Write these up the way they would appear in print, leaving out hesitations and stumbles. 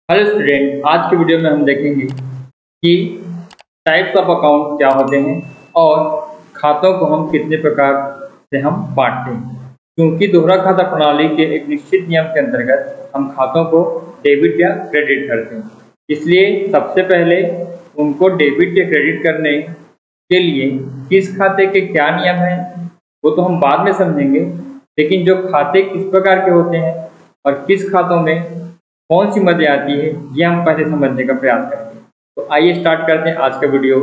Hello student, आज के video में हम देखेंगे कि टाइप्स ऑफ अकाउंट क्या होते हैं और खातों को हम कितने प्रकार से हम बांटते हैं। क्योंकि दोहरा खाता प्रणाली के एक निश्चित नियम के अंतर्गत हम खातों को डेबिट या क्रेडिट करते हैं, इसलिए सबसे पहले उनको डेबिट या क्रेडिट करने के लिए किस खाते के क्या नियम हैं वो तो हम बाद में समझेंगे, लेकिन जो खाते किस प्रकार के होते हैं और किस खातों में कौन सी मदें आती है ये हम पहले समझने का प्रयास करेंगे। तो आइए स्टार्ट करते हैं आज का वीडियो।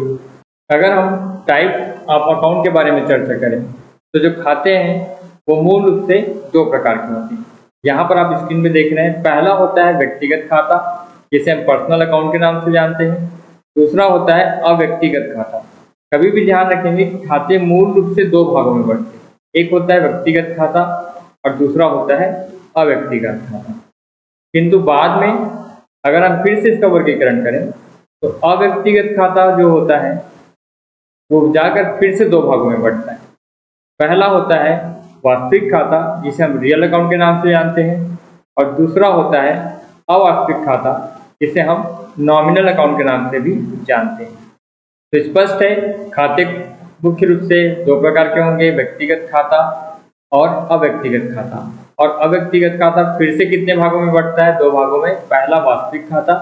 अगर हम टाइप ऑफ अकाउंट के बारे में चर्चा करें तो जो खाते हैं वो मूल रूप से दो प्रकार के होते हैं। यहाँ पर आप स्क्रीन में देख रहे हैं, पहला होता है व्यक्तिगत खाता जिसे हम पर्सनल अकाउंट के नाम से जानते हैं। दूसरा होता है अव्यक्तिगत खाता। कभी भी ध्यान रखेंगे कि खाते मूल रूप से दो भागों में बढ़ते हैं, एक होता है व्यक्तिगत खाता और दूसरा होता है अव्यक्तिगत खाता। किंतु बाद में अगर हम फिर से इसका वर्गीकरण करें तो अव्यक्तिगत खाता जो होता है वो जाकर फिर से दो भागों में बढ़ता है। पहला होता है वास्तविक खाता जिसे हम रियल अकाउंट के नाम से जानते हैं और दूसरा होता है अवास्तविक खाता जिसे हम नॉमिनल अकाउंट के नाम से भी जानते हैं। तो स्पष्ट है, खाते मुख्य रूप से दो प्रकार के होंगे, व्यक्तिगत खाता और अव्यक्तिगत खाता। और अव्यक्तिगत खाता फिर से कितने भागों में बढ़ता है? दो भागों में, पहला वास्तविक खाता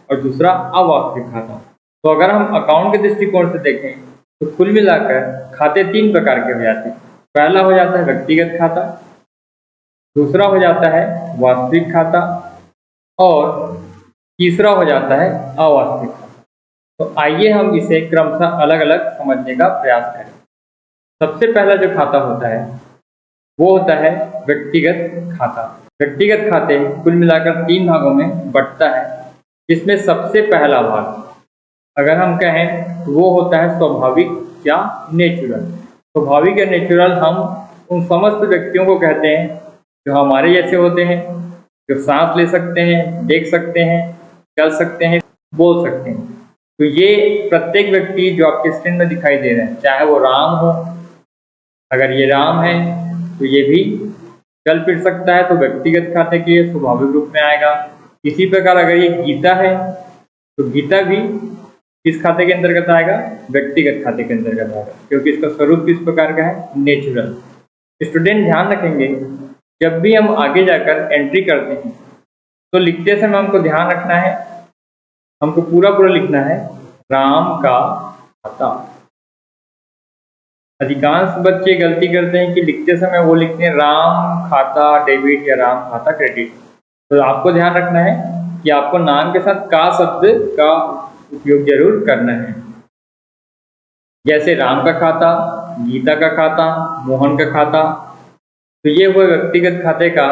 और दूसरा अवास्तविक खाता। तो अगर हम अकाउंट के दृष्टिकोण से देखें तो कुल मिलाकर खाते तीन प्रकार के हो जाते हैं। पहला हो जाता है व्यक्तिगत खाता, दूसरा हो जाता है वास्तविक खाता और तीसरा हो जाता है अवास्तविक खाता। तो आइए हम इसे क्रमशः अलग अलग समझने का प्रयास करें। सबसे पहला जो खाता होता है वो होता है व्यक्तिगत खाता। व्यक्तिगत खाते कुल मिलाकर तीन भागों में बंटता है, जिसमें सबसे पहला भाग अगर हम कहें तो वो होता है स्वाभाविक या नेचुरल। स्वाभाविक या नेचुरल हम उन समस्त व्यक्तियों को कहते हैं जो हमारे जैसे होते हैं, जो सांस ले सकते हैं, देख सकते हैं, चल सकते हैं, बोल सकते हैं। तो ये प्रत्येक व्यक्ति जो आपके स्क्रीन में दिखाई दे रहे हैं, चाहे वो राम हो, अगर ये राम है तो ये भी चल फिर सकता है, तो व्यक्तिगत खाते के स्वाभाविक रूप में आएगा। इसी प्रकार अगर ये गीता है तो गीता भी किस खाते के अंतर्गत आएगा? व्यक्तिगत खाते के अंतर्गत आएगा, क्योंकि इसका स्वरूप किस प्रकार का है? नेचुरल। स्टूडेंट ध्यान रखेंगे, जब भी हम आगे जाकर एंट्री करते हैं तो लिखते समय हमको ध्यान रखना है, हमको पूरा लिखना है राम का खाता। अधिकांश बच्चे गलती करते हैं कि लिखते समय वो लिखते हैं राम खाता डेबिट या राम खाता क्रेडिट। तो आपको ध्यान रखना है कि आपको नाम के साथ का शब्द का उपयोग जरूर करना है। जैसे राम का खाता, गीता का खाता, मोहन का खाता। तो ये हुआ व्यक्तिगत खाते का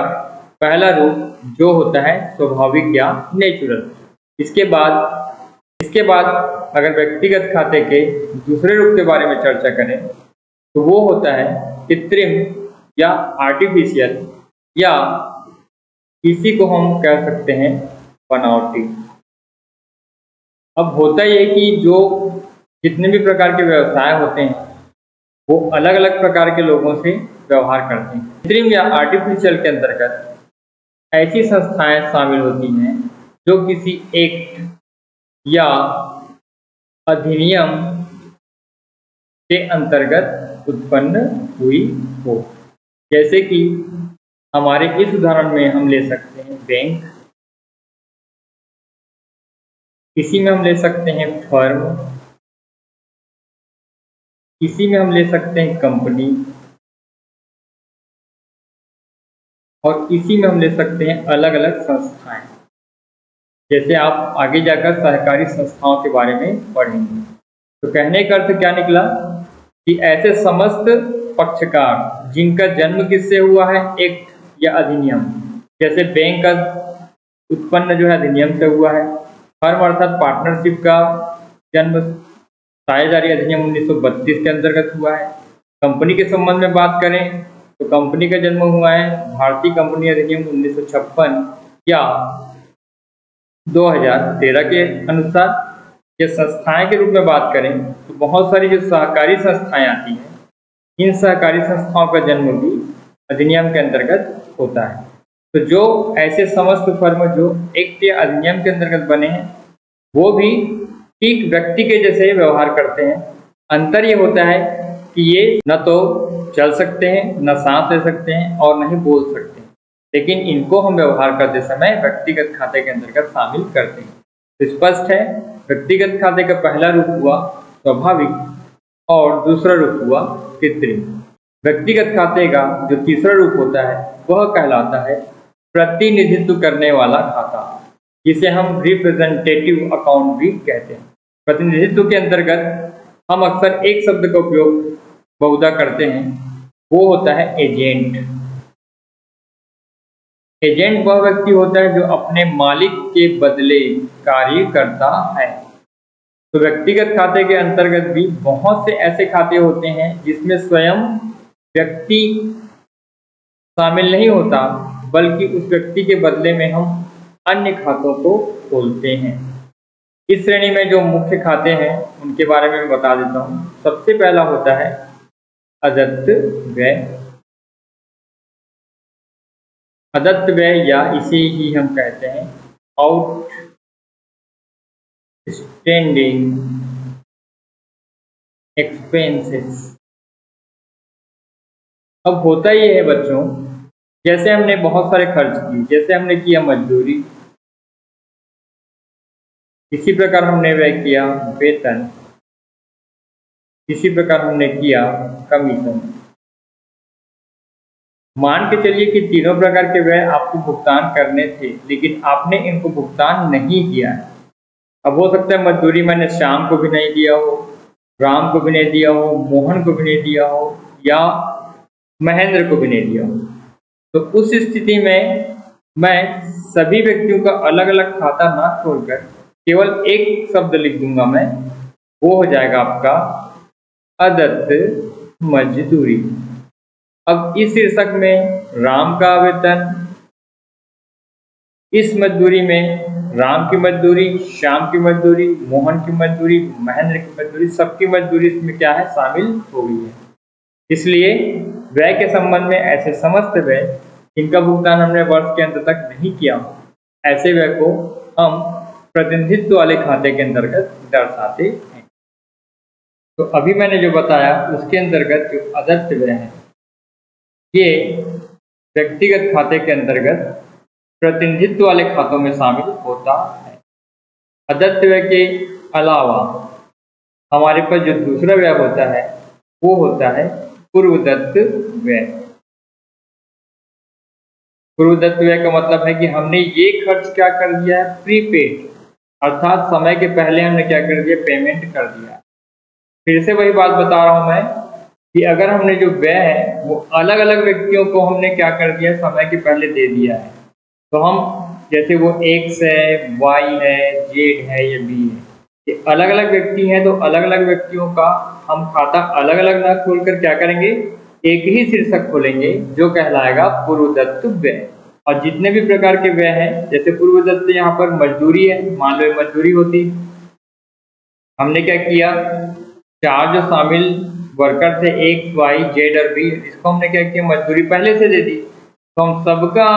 पहला रूप जो होता है स्वाभाविक या नेचुरल। इसके बाद अगर व्यक्तिगत खाते के दूसरे रूप के बारे में चर्चा करें तो वो होता है कृत्रिम या आर्टिफिशियल, या इसी को हम कह सकते हैं बनावटी। अब होता यह कि जो जितने भी प्रकार के व्यवसाय होते हैं वो अलग अलग प्रकार के लोगों से व्यवहार करते हैं। कृत्रिम या आर्टिफिशियल के अंतर्गत ऐसी संस्थाएं शामिल होती हैं जो किसी एक्ट या अधिनियम के अंतर्गत उत्पन्न हुई हो। जैसे कि हमारे इस उदाहरण में हम ले सकते हैं बैंक, इसी में हम ले सकते हैं फर्म, इसी में हम ले सकते हैं कंपनी और इसी में हम ले सकते हैं अलग अलग संस्थाएं। जैसे आप आगे जाकर सहकारी संस्थाओं के बारे में पढ़ेंगे। तो कहने का अर्थ क्या निकला कि ऐसे समस्त पक्षकार जिनका जन्म किससे हुआ है? एक्ट या अधिनियम। जैसे बैंक का उत्पन्न जो है अधिनियम से हुआ है। फर्म अर्थात पार्टनरशिप का जन्म साझेदारी अधिनियम 1932 के अंतर्गत हुआ है। कंपनी के संबंध में बात करें तो कंपनी का जन्म हुआ है भारतीय कंपनी अधिनियम 1956 या 2013 के अनुसार। ये संस्थाएं के रूप में बात करें तो बहुत सारी जो सहकारी संस्थाएं आती हैं, इन सहकारी संस्थाओं का जन्म भी अधिनियम के अंतर्गत होता है। तो जो ऐसे समस्त फर्म जो एक्ट या अधिनियम के अंतर्गत बने हैं वो भी ठीक व्यक्ति के जैसे व्यवहार करते हैं। अंतर ये होता है कि ये न तो चल सकते हैं, न सांस ले सकते हैं और न ही बोल सकते हैं, लेकिन इनको हम व्यवहार करते समय व्यक्तिगत खाते के अंतर्गत शामिल करते हैं। तो स्पष्ट है, व्यक्तिगत खाते का पहला रूप हुआ स्वाभाविक और दूसरा रूप हुआ कृत्रिम। व्यक्तिगत खाते का जो तीसरा रूप होता है वह कहलाता है प्रतिनिधित्व करने वाला खाता, जिसे हम रिप्रेजेंटेटिव अकाउंट भी कहते हैं। प्रतिनिधित्व के अंतर्गत हम अक्सर एक शब्द का उपयोग बहुधा करते हैं, वो होता है एजेंट। एजेंट वह व्यक्ति होता है जो अपने मालिक के बदले कार्य करता है। तो व्यक्तिगत खाते के अंतर्गत भी बहुत से ऐसे खाते होते हैं जिसमें स्वयं व्यक्ति शामिल नहीं होता, बल्कि उस व्यक्ति के बदले में हम अन्य खातों को खोलते हैं। इस श्रेणी में जो मुख्य खाते हैं उनके बारे में मैं बता देता हूँ। सबसे पहला होता है अदत्त व्यय। अदत्त व्यय या इसे ही हम कहते हैं आउटस्टैंडिंग एक्सपेंसेस। अब होता ये है बच्चों, जैसे हमने बहुत सारे खर्च किए, जैसे हमने किया मजदूरी, इसी प्रकार हमने व्यय किया वेतन, इसी प्रकार हमने किया कमीशन। मान के चलिए कि तीनों प्रकार के व्यय आपको भुगतान करने थे, लेकिन आपने इनको भुगतान नहीं किया है। अब हो सकता है मजदूरी मैंने श्याम को भी नहीं दिया हो, राम को भी नहीं दिया हो, मोहन को भी नहीं दिया हो या महेंद्र को भी नहीं दिया हो। तो उस स्थिति में मैं सभी व्यक्तियों का अलग अलग खाता ना खोलकर केवल एक शब्द लिख दूंगा मैं, वो हो जाएगा आपका अदत्त मजदूरी। अब इस शीर्षक में राम का वेतन, इस मजदूरी में राम की मजदूरी, श्याम की मजदूरी, मोहन की मजदूरी, महेंद्र की मजदूरी, सबकी मजदूरी इसमें क्या है, शामिल हो गई है। इसलिए व्यय के संबंध में ऐसे समस्त व्यय जिनका भुगतान हमने वर्ष के अंत तक नहीं किया, ऐसे व्यय को हम प्रतिनिधित्व वाले खाते के अंतर्गत दर्शाते हैं। तो अभी मैंने जो बताया उसके अंतर्गत जो अदत्त व्यय है, ये व्यक्तिगत खाते के अंतर्गत प्रतिनिधित्व वाले खातों में शामिल होता है। अदत्त व्यय के अलावा हमारे पास जो दूसरा व्यय होता है वो होता है पूर्वदत्त व्यय। पूर्वदत्त व्यय का मतलब है कि हमने ये खर्च क्या कर दिया है, प्रीपेड, अर्थात समय के पहले हमने क्या कर दिया, पेमेंट कर दिया। फिर से वही बात बता रहा हूं मैं कि अगर हमने जो व्यय है वो अलग अलग व्यक्तियों को हमने क्या कर दिया, समय के पहले दे दिया है, तो हम जैसे वो एक्स है, वाई है, जेड है या बी है, ये अलग अलग व्यक्ति हैं, तो अलग अलग व्यक्तियों का हम खाता अलग अलग ना खोलकर क्या करेंगे, एक ही शीर्षक खोलेंगे जो कहलाएगा पूर्वदत्त व्यय। और जितने भी प्रकार के व्यय हैं, जैसे पूर्वदत्त यहाँ पर मजदूरी है, मान लो मजदूरी होती, हमने क्या किया, चार जो शामिल वर्कर थे एक्स वाई जेड और बी, इसको हमने क्या किया, मजदूरी पहले से दे दी। तो हम सबका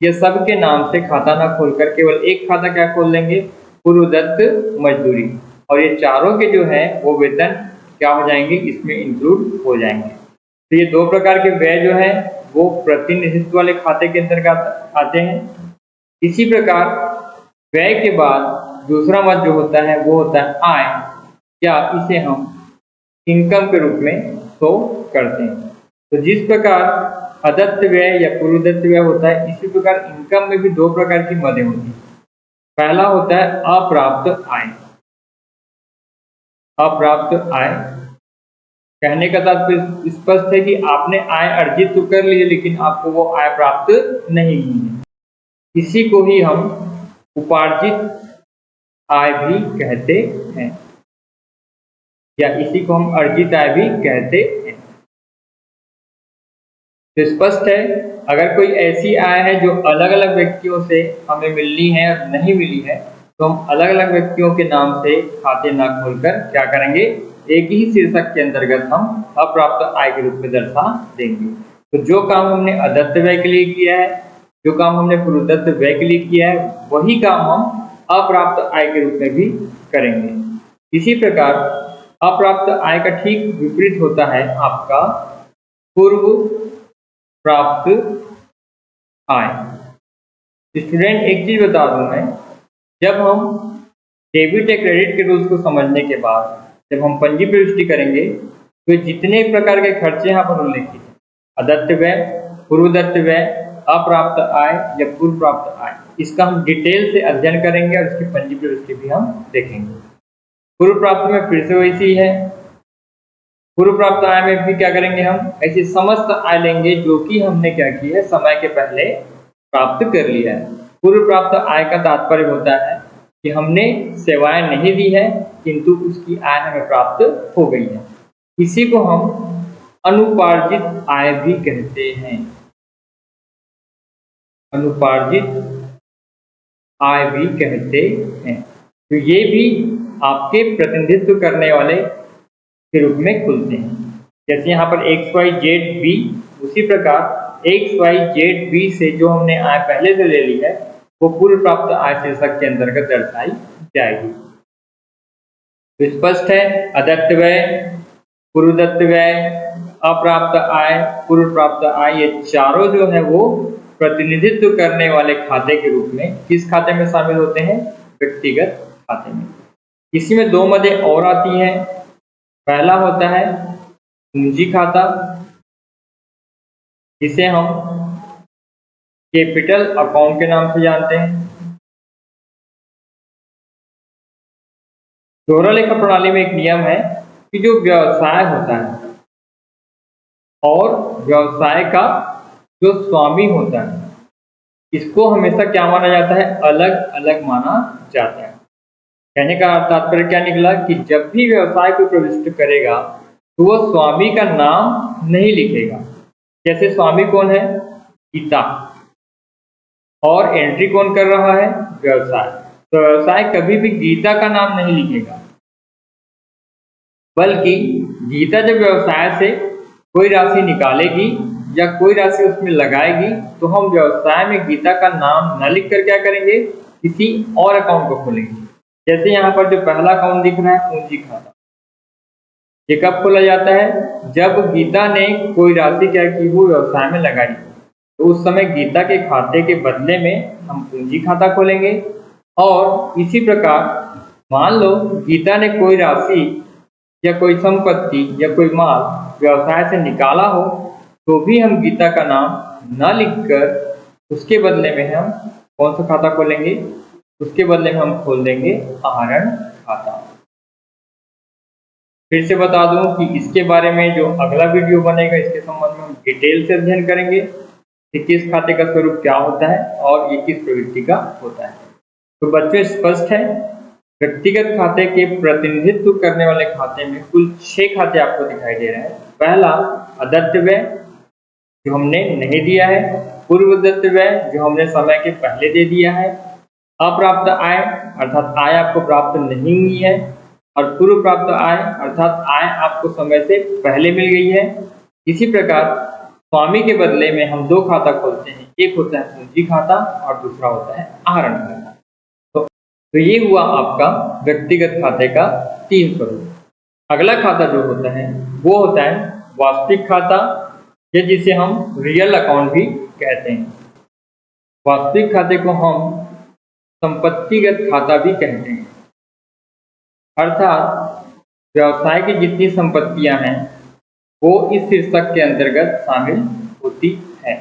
ये सबके नाम से खाता ना खोलकर केवल एक खाता क्या खोल लेंगे, पूर्वदत्त मजदूरी, और ये चारों के जो है वो वेतन क्या हो जाएंगे, इसमें इंक्लूड हो जाएंगे। तो ये दो प्रकार के व्यय जो है वो प्रतिनिधित्व वाले खाते के अंतर्गत आते हैं। इसी प्रकार व्यय के बाद दूसरा मद जो होता है वो होता है आय, या इसे हम इनकम के रूप में शो करते हैं। तो जिस प्रकार अदत्त व्यय या पूर्वदत्त व्यय होता है, इसी प्रकार इनकम में भी दो प्रकार की मदें होती हैं। पहला होता है अप्राप्त आय। अप्राप्त आय कहने का तात्पर्य स्पष्ट है कि आपने आय अर्जित तो कर ली है, लेकिन आपको वो आय प्राप्त नहीं हुई है। इसी को ही हम उपार्जित आय भी कहते हैं, या इसी को हम अर्जित आय भी कहते हैं। तो स्पष्ट है, अगर कोई ऐसी आय है जो अलग अलग व्यक्तियों से हमें मिलनी है और नहीं मिली है, तो हम अलग अलग व्यक्तियों के नाम से खाते ना खोलकर क्या करेंगे, एक ही शीर्षक के अंतर्गत हम अप्राप्त आय के रूप में दर्शा देंगे। तो जो काम हमने अदत्त व्यय के लिए किया है जो काम हमने पूर्वदत्त व्यय के लिए किया है वही काम हम अप्राप्त आय के रूप में भी करेंगे। इसी प्रकार अप्राप्त आय का ठीक विपरीत होता है आपका पूर्व प्राप्त आय। स्टूडेंट एक चीज बता दूं मैं, जब हम डेबिट या क्रेडिट के रूल्स को समझने के बाद जब हम पंजी प्रविष्टि करेंगे तो जितने प्रकार के खर्चे यहाँ पर उल्लेखित हैं, अदत्त व्यय, पूर्वदत्त व्यय, अप्राप्त आय या पूर्व प्राप्त आय, इसका हम डिटेल से अध्ययन करेंगे और इसकी पंजी प्रविष्टि भी हम देखेंगे। पूर्व प्राप्त में फिर से वैसी है। पूर्व प्राप्त आय में भी क्या करेंगे, हम ऐसी समस्त आय लेंगे जो कि हमने क्या की है, समय के पहले प्राप्त कर लिया है। पूर्व प्राप्त आय का तात्पर्य होता है कि हमने सेवाएं नहीं दी है किंतु उसकी आय हमें प्राप्त हो गई है। इसी को हम अनुपार्जित आय भी कहते हैं। अनुपार्जित आय भी कहते हैं। तो ये भी आपके प्रतिनिधित्व करने वाले के रूप में खुलते हैं। जैसे यहाँ पर XYZB, उसी प्रकार XYZB से जो हमने आय पहले से ले ली है वो पूर्व प्राप्त आय शीर्षक के अंतर्गत दर्शाई जाएगी। तो स्पष्ट है, अदत्त व्यय, पूर्वदत्त व्यय, अप्राप्त आय, पूर्व प्राप्त आय, ये चारों जो है वो प्रतिनिधित्व करने वाले खाते के रूप में किस खाते में शामिल होते हैं, व्यक्तिगत खाते में। इसी में दो मदें और आती हैं। पहला होता है पूंजी खाता, जिसे हम कैपिटल अकाउंट के नाम से जानते हैं। दोहरा लेखा प्रणाली में एक नियम है कि जो व्यवसाय होता है और व्यवसाय का जो स्वामी होता है इसको हमेशा क्या माना जाता है, अलग अलग माना जाता है। कहने का तात्पर्य क्या निकला कि जब भी व्यवसाय को प्रविष्ट करेगा तो वह स्वामी का नाम नहीं लिखेगा। जैसे स्वामी कौन है, पिता, और एंट्री कौन कर रहा है, व्यवसाय। तो व्यवसाय कभी भी गीता का नाम नहीं लिखेगा, बल्कि गीता जब व्यवसाय से कोई राशि निकालेगी या कोई राशि उसमें लगाएगी तो हम व्यवसाय में गीता का नाम न लिख कर क्या करेंगे, किसी और अकाउंट को खोलेंगे। जैसे यहाँ पर जो पहला अकाउंट दिख रहा है पूंजी खाता, ये कब खोला जाता है, जब गीता ने कोई राशि क्या की, वो व्यवसाय में लगाई, तो उस समय गीता के खाते के बदले में हम पूंजी खाता खोलेंगे। और इसी प्रकार मान लो गीता ने कोई राशि या कोई संपत्ति या कोई माल व्यवसाय से निकाला हो तो भी हम गीता का नाम न लिखकर उसके बदले में हम कौन सा खाता खोलेंगे, उसके बदले में हम खोल देंगे आहरण खाता। फिर से बता दूं कि इसके बारे में जो अगला वीडियो बनेगा इसके संबंध में हम डिटेल से अध्ययन करेंगे कि किस खाते का स्वरूप क्या होता है और ये किस प्रवृत्ति का होता है। तो बच्चों स्पष्ट है, व्यक्तिगत खाते के प्रतिनिधित्व करने वाले खाते में कुल 6 खाते आपको दिखाई दे रहे हैं। पहला अदत्त व्यय जो हमने नहीं दिया है, पूर्वदत्त व्यय जो हमने समय के पहले दे दिया है, अप्राप्त आय अर्थात आय आपको प्राप्त नहीं हुई है, और पूर्व प्राप्त आय अर्थात आय आपको समय से पहले मिल गई है। इसी प्रकार स्वामी के बदले में हम 2 खाता खोलते हैं, एक होता है पूंजी खाता और दूसरा होता है आहरण खाता। तो ये हुआ आपका व्यक्तिगत खाते का 3 स्वरूप। अगला खाता जो होता है वो होता है वास्तविक खाता, या जिसे हम रियल अकाउंट भी कहते हैं। वास्तविक खाते को हम संपत्तिगत खाता भी कहते हैं, अर्थात व्यवसाय की जितनी संपत्तियां हैं वो इस शीर्षक के अंतर्गत शामिल होती है।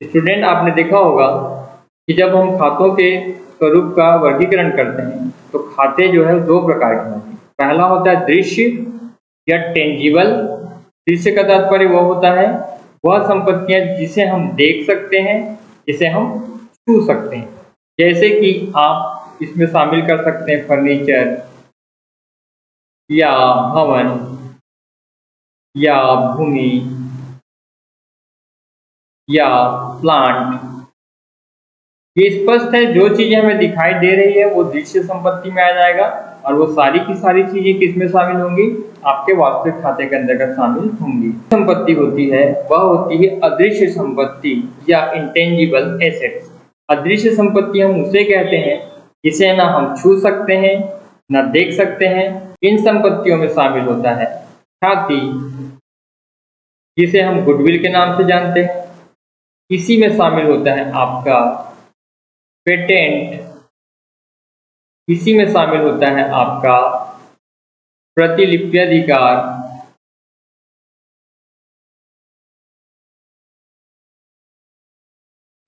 स्टूडेंट आपने देखा होगा कि जब हम खातों के स्वरूप का वर्गीकरण करते हैं तो खाते जो है 2 प्रकार के होते हैं। पहला होता है दृश्य या टेंजिबल। दृश्य का तात्पर्य वह होता है वह संपत्तियां जिसे हम देख सकते हैं, जिसे हम छू सकते हैं। जैसे कि आप इसमें शामिल कर सकते हैं फर्नीचर या भवन या भूमि या प्लांट ये स्पष्ट है, जो चीजें हमें दिखाई दे रही है वो दृश्य संपत्ति में आ जाएगा और वो सारी की सारी चीजें किसमें शामिल होंगी, आपके वास्तविक खाते के अंतर्गत शामिल होंगी। संपत्ति होती है वह होती है अदृश्य संपत्ति या इंटेंजिबल एसेट्स। अदृश्य संपत्ति हम उसे कहते हैं जिसे ना हम छू सकते हैं ना देख सकते हैं। इन संपत्तियों में शामिल होता है ख्याति, जिसे हम गुडविल के नाम से जानते हैं। इसी में शामिल होता है आपका पेटेंट, इसी में शामिल होता है आपका प्रतिलिपि अधिकार,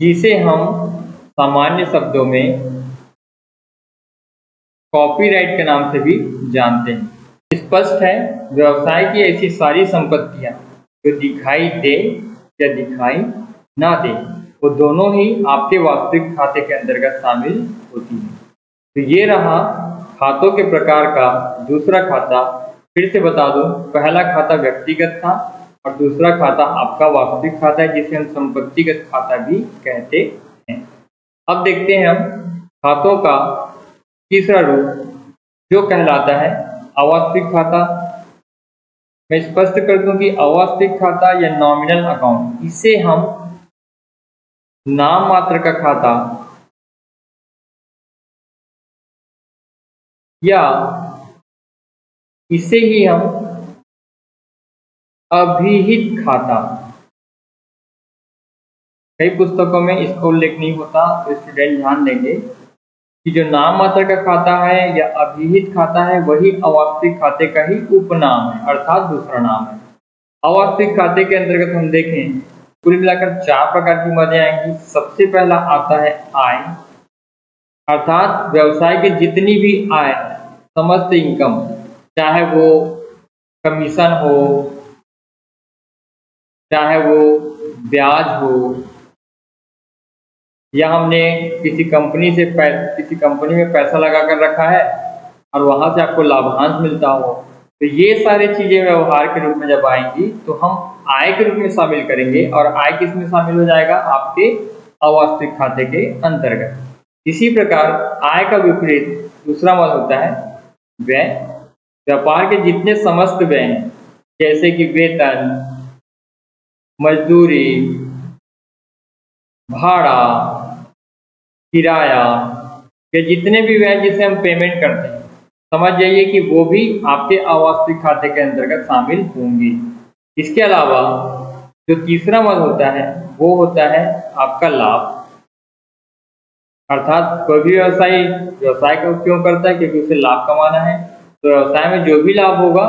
जिसे हम सामान्य शब्दों में कॉपीराइट के नाम से भी जानते हैं। स्पष्ट है, व्यवसाय की ऐसी सारी संपत्तियां जो दिखाई दे या दिखाई ना दे वो दोनों ही आपके वास्तविक खाते के अंतर्गत शामिल होती है। तो ये रहा खातों के प्रकार का दूसरा खाता। फिर से बता दूं, पहला खाता व्यक्तिगत था और दूसरा खाता आपका वास्तविक खाता है जिसे हम संपत्तिगत खाता भी कहते हैं। अब देखते हैं हम खातों का तीसरा रूप जो कहलाता है अवास्तविक खाता। मैं स्पष्ट कर दूं कि अवास्तविक खाता या नॉमिनल अकाउंट, इसे हम नाम मात्र का खाता या इसे ही हम अभिहित खाता, कई पुस्तकों में इसका उल्लेख नहीं होता तो स्टूडेंट ध्यान देंगे कि जो नाम मात्र का खाता है या अभिहित खाता है वही अवास्तविक खाते का ही उपनाम है, अर्थात दूसरा नाम है। अवास्तविक खाते के अंतर्गत हम देखें कुल मिलाकर 4 प्रकार की मदें आएंगी। सबसे पहला आता है आय, अर्थात व्यवसाय की जितनी भी आय, समस्त इनकम, चाहे वो कमीशन हो, चाहे वो ब्याज हो, या हमने किसी कंपनी में पैसा लगा कर रखा है और वहां से आपको लाभांश मिलता हो, तो ये सारी चीजें व्यवहार के रूप में जब आएंगी तो हम आय के रूप में शामिल करेंगे और आय किस में शामिल हो जाएगा, आपके अवास्तविक खाते के अंतर्गत। इसी प्रकार आय का विपरीत दूसरा मद होता है व्यय। व्यापार के जितने समस्त व्यय हैं जैसे कि वेतन, मजदूरी, भाड़ा, किराया, के जितने भी व्यय जिसे हम पेमेंट करते हैं, समझ जाइए कि वो भी आपके अवास्तविक खाते के अंतर्गत शामिल होंगे। इसके अलावा जो तीसरा मद होता है वो होता है आपका लाभ, अर्थात कोई भी व्यवसाय का उपयोग करता है क्योंकि उसे लाभ कमाना है, तो व्यवसाय में जो भी लाभ होगा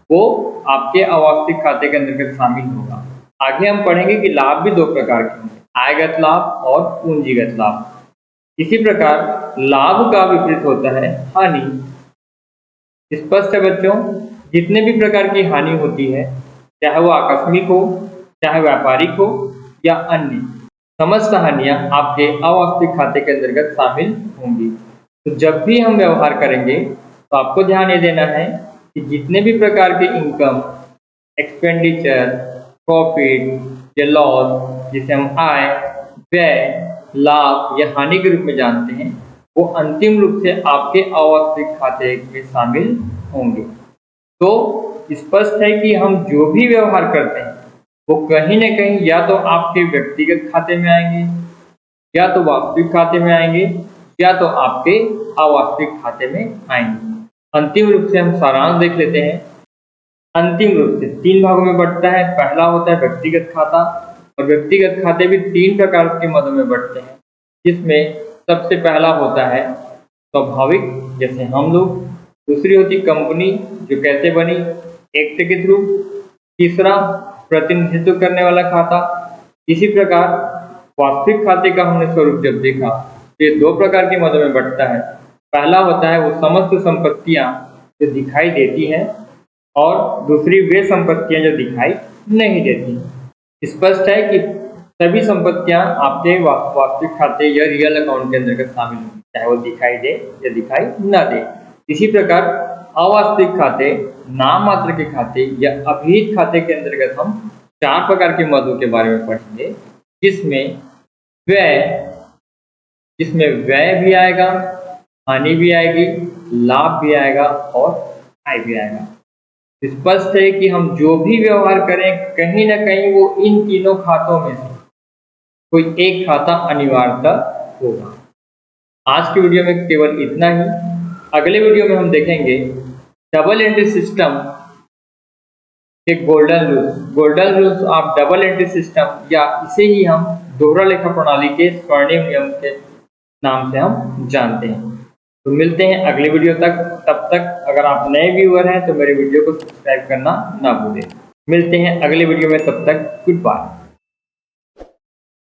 वो आपके अवास्तविक खाते के अंतर्गत शामिल होगा। आगे हम पढ़ेंगे कि लाभ भी 2 प्रकार के होंगे, आयगत लाभ और पूंजीगत लाभ। इसी प्रकार लाभ का विपरीत होता है हानि। स्पष्ट है बच्चों, जितने भी प्रकार की हानि होती है, चाहे वो आकस्मिक हो, चाहे व्यापारिक हो या अन्य, समस्त हानियां आपके अवास्तविक खाते के अंतर्गत शामिल होंगी। तो जब भी हम व्यवहार करेंगे तो आपको ध्यान ये देना है कि जितने भी प्रकार के इनकम, एक्सपेंडिचर, प्रॉफिट या लॉस, जिसे हम आय, व्यय, लाभ या हानि के रूप में जानते हैं, वो अंतिम रूप से आपके अवास्तविक खाते में शामिल होंगे। तो स्पष्ट है कि हम जो भी व्यवहार करते हैं वो कहीं न कहीं या तो आपके व्यक्तिगत खाते में आएंगे, या तो वास्तविक खाते में आएंगे, या तो आपके अवास्तविक खाते में आएंगे। अंतिम रूप से हम सारांश देख लेते हैं। अंतिम रूप से 3 भागों में बंटता है। पहला होता है व्यक्तिगत खाता, और व्यक्तिगत खाते भी 3 प्रकार के मदों में बंटते हैं, जिसमें सबसे पहला होता है स्वाभाविक, जैसे हम लोग। दूसरी होती कंपनी, जो कैसे बनी, एक्ट के थ्रू। तीसरा प्रतिनिधित्व करने वाला खाता। इसी प्रकार वास्तविक खाते का हमने स्वरूप जब देखा तो ये 2 प्रकार के मदों में बंटता है। पहला होता है वो समस्त संपत्तियां जो दिखाई देती हैं, और दूसरी वे संपत्तियां जो दिखाई नहीं देती। स्पष्ट है कि सभी संपत्तियां आपके वास्तविक खाते या रियल अकाउंट के अंतर्गत शामिल होंगी, चाहे वो दिखाई दे या दिखाई न दे। इसी प्रकार अवास्तविक खाते, नाम मात्र के खाते या अभिहित खाते के अंतर्गत हम 4 प्रकार के मदों के बारे में पढ़ेंगे, जिसमें व्यय, जिसमें व्यय भी आएगा, हानि भी आएगी, लाभ भी आएगा और आय भी आएगा। स्पष्ट है कि हम जो भी व्यवहार करें कहीं ना कहीं वो इन तीनों खातों में से कोई एक खाता अनिवार्यता होगा। आज की वीडियो में केवल इतना ही। अगले वीडियो में हम देखेंगे डबल एंट्री सिस्टम के golden rules of double entry system, या इसे ही हम दोहरा लेखा प्रणाली के स्वर्णिम नियम के नाम से हम जानते हैं। तो मिलते हैं अगले वीडियो तक। तब तक अगर आप नए व्यूअर हैं तो मेरे वीडियो को सब्सक्राइब करना ना भूलें। मिलते हैं अगले वीडियो में, तब तक गुड बाय।